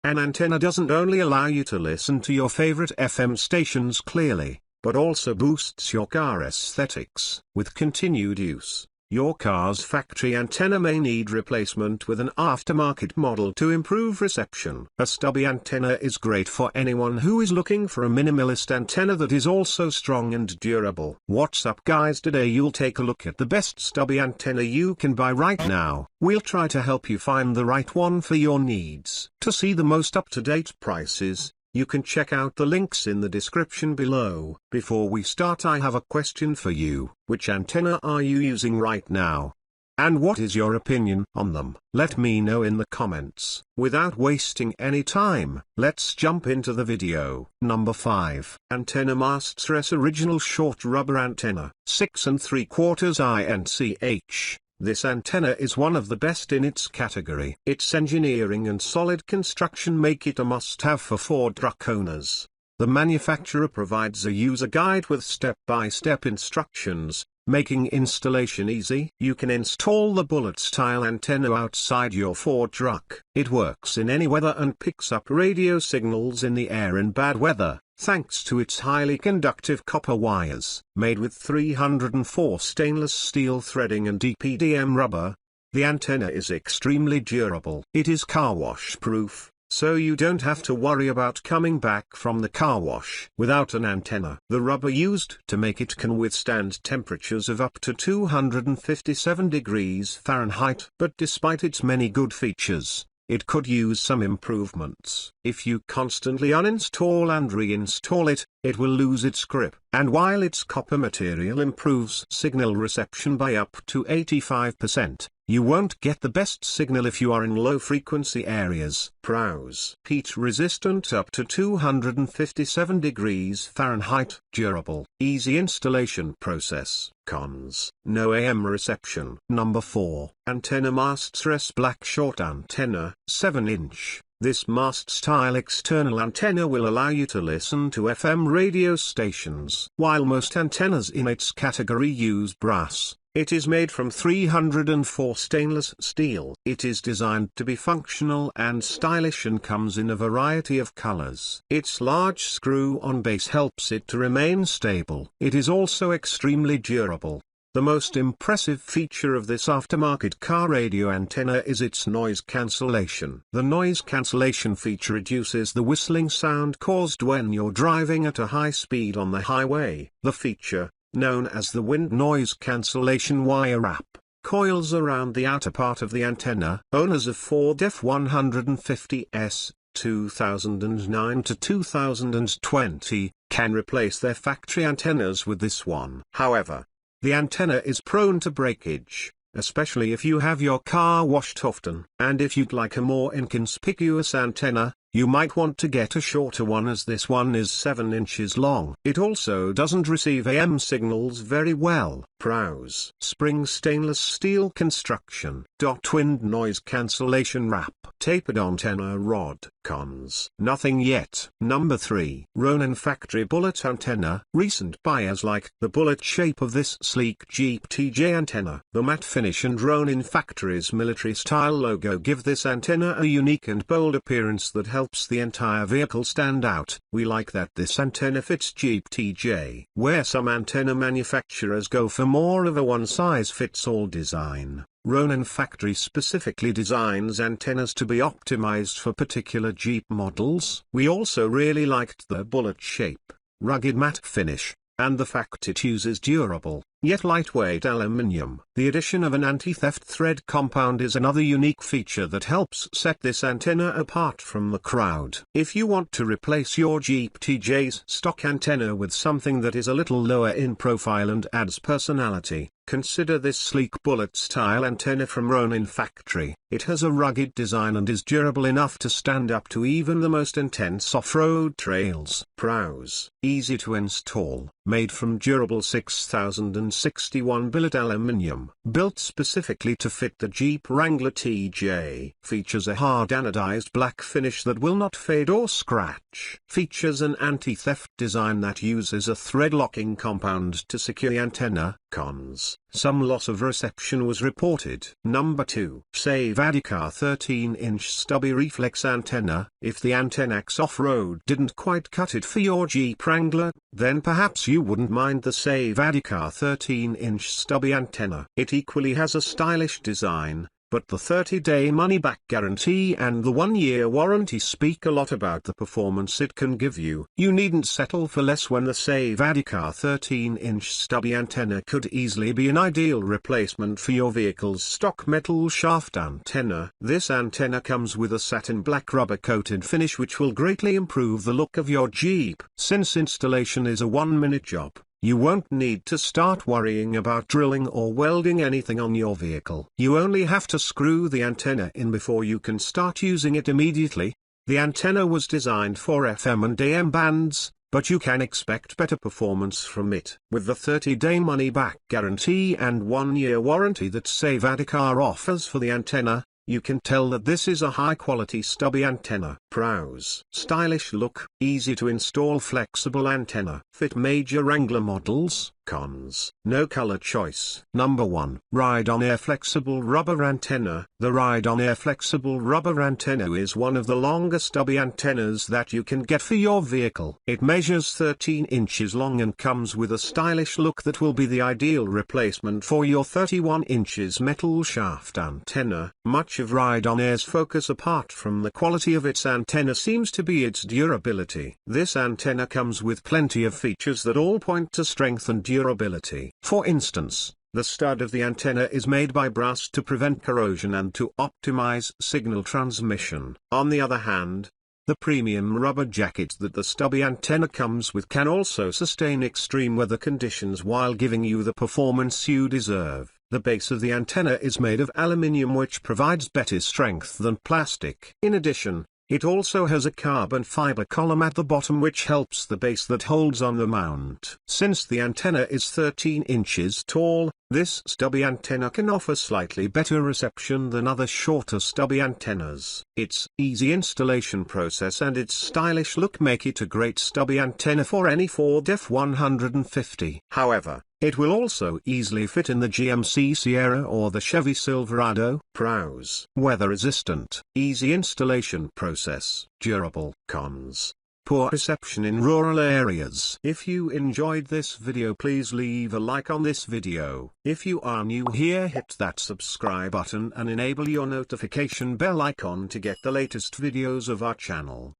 An antenna doesn't only allow you to listen to your favorite FM stations clearly, but also boosts your car aesthetics. With continued use, your car's factory antenna may need replacement with an aftermarket model to improve reception. A stubby antenna is great for anyone who is looking for a minimalist antenna that is also strong and durable. What's up guys, today you'll take a look at the best stubby antenna you can buy right now. We'll try to help you find the right one for your needs. To see the most up-to-date prices, you can check out the links in the description below. Before we start, I have a question for you. Which antenna are you using right now? And what is your opinion on them? Let me know in the comments. Without wasting any time, let's jump into the video. Number 5. AntennaMastsRus Original Short Rubber Antenna, 6 3/4 inch. This antenna is one of the best in its category. Its engineering and solid construction make it a must-have for Ford truck owners. The manufacturer provides a user guide with step-by-step instructions, making installation easy. You can install the bullet-style antenna outside your Ford truck. It works in any weather and picks up radio signals in the air in bad weather, thanks to its highly conductive copper wires. Made with 304 stainless steel threading and EPDM rubber, the antenna is extremely durable. It is car wash proof, so you don't have to worry about coming back from the car wash without an antenna. The rubber used to make it can withstand temperatures of up to 257 degrees Fahrenheit. But despite its many good features, it could use some improvements. If you constantly uninstall and reinstall it, it will lose its grip. And while its copper material improves signal reception by up to 85%, you won't get the best signal if you are in low-frequency areas. Pros: heat resistant up to 257 degrees Fahrenheit, durable, easy installation process. Cons: no AM reception. Number 4. AntennaMastsRus Black Short Antenna, 7 inch. This mast-style external antenna will allow you to listen to FM radio stations. While most antennas in its category use brass, it is made from 304 stainless steel. It is designed to be functional and stylish and comes in a variety of colors. Its large screw-on base helps it to remain stable. It is also extremely durable. The most impressive feature of this aftermarket car radio antenna is its noise cancellation. The noise cancellation feature reduces the whistling sound caused when you're driving at a high speed on the highway. The feature, known as the wind noise cancellation wire wrap, coils around the outer part of the antenna. Owners of Ford F-150S 2009 to 2020 can replace their factory antennas with this one. However, the antenna is prone to breakage, especially if you have your car washed often. And if you'd like a more inconspicuous antenna, you might want to get a shorter one, as this one is 7 inches long. It also doesn't receive AM signals very well. Pros: spring stainless steel construction. Wind noise cancellation wrap. Tapered antenna rod. Cons: nothing yet. Number 3. RONIN Factory Bullet Antenna. Recent buyers like the bullet shape of this sleek Jeep TJ antenna. The matte finish and RONIN Factory's military-style logo give this antenna a unique and bold appearance that helps the entire vehicle stand out. We like that this antenna fits Jeep TJ. Where some antenna manufacturers go for more of a one-size-fits-all design, RONIN Factory specifically designs antennas to be optimized for particular Jeep models. We also really liked the bullet shape, rugged matte finish, and the fact it uses durable, yet lightweight aluminium. The addition of an anti-theft thread compound is another unique feature that helps set this antenna apart from the crowd. If you want to replace your Jeep TJ's stock antenna with something that is a little lower in profile and adds personality, consider this sleek bullet-style antenna from RONIN Factory. It has a rugged design and is durable enough to stand up to even the most intense off-road trails. Pros: easy to install, made from durable 6061 billet aluminium, built specifically to fit the Jeep Wrangler TJ. Features a hard anodized black finish that will not fade or scratch. Features an anti-theft design that uses a thread locking compound to secure the antenna. Cons: some loss of reception was reported. Number 2. Savadicar 13-inch stubby reflex antenna. If the AntennaMasts off-road didn't quite cut it for your Jeep Wrangler, then perhaps you wouldn't mind the Savadicar 13-inch stubby antenna. It equally has a stylish design, but the 30-day money-back guarantee and the 1-year warranty speak a lot about the performance it can give you. You needn't settle for less when the Savadicar 13-inch stubby antenna could easily be an ideal replacement for your vehicle's stock metal shaft antenna. This antenna comes with a satin black rubber-coated finish which will greatly improve the look of your Jeep. Since installation is a 1-minute job, you won't need to start worrying about drilling or welding anything on your vehicle. You only have to screw the antenna in before you can start using it immediately. The antenna was designed for FM and AM bands, but you can expect better performance from it. With the 30-day money-back guarantee and 1-year warranty that Savadicar offers for the antenna, you can tell that this is a high-quality stubby antenna. Pros: stylish look, easy to install flexible antenna. Fit major Wrangler models. Cons: no color choice. Number 1. Rydonair flexible rubber antenna. The Rydonair flexible rubber antenna is one of the longer stubby antennas that you can get for your vehicle. It measures 13 inches long and comes with a stylish look that will be the ideal replacement for your 31 inches metal shaft antenna. Much of Rydonair's focus apart from the quality of its antenna seems to be its durability. This antenna comes with plenty of features that all point to strength and durability. For instance, the stud of the antenna is made by brass to prevent corrosion and to optimize signal transmission. On the other hand, the premium rubber jacket that the stubby antenna comes with can also sustain extreme weather conditions while giving you the performance you deserve. The base of the antenna is made of aluminium which provides better strength than plastic. In addition, it also has a carbon fiber column at the bottom which helps the base that holds on the mount. Since the antenna is 13 inches tall, this stubby antenna can offer slightly better reception than other shorter stubby antennas. Its easy installation process and its stylish look make it a great stubby antenna for any Ford F-150. However, it will also easily fit in the GMC Sierra or the Chevy Silverado. Pros: weather resistant, easy installation process, durable. Cons: poor reception in rural areas. If you enjoyed this video, please leave a like on this video. If you are new here, hit that subscribe button and enable your notification bell icon to get the latest videos of our channel.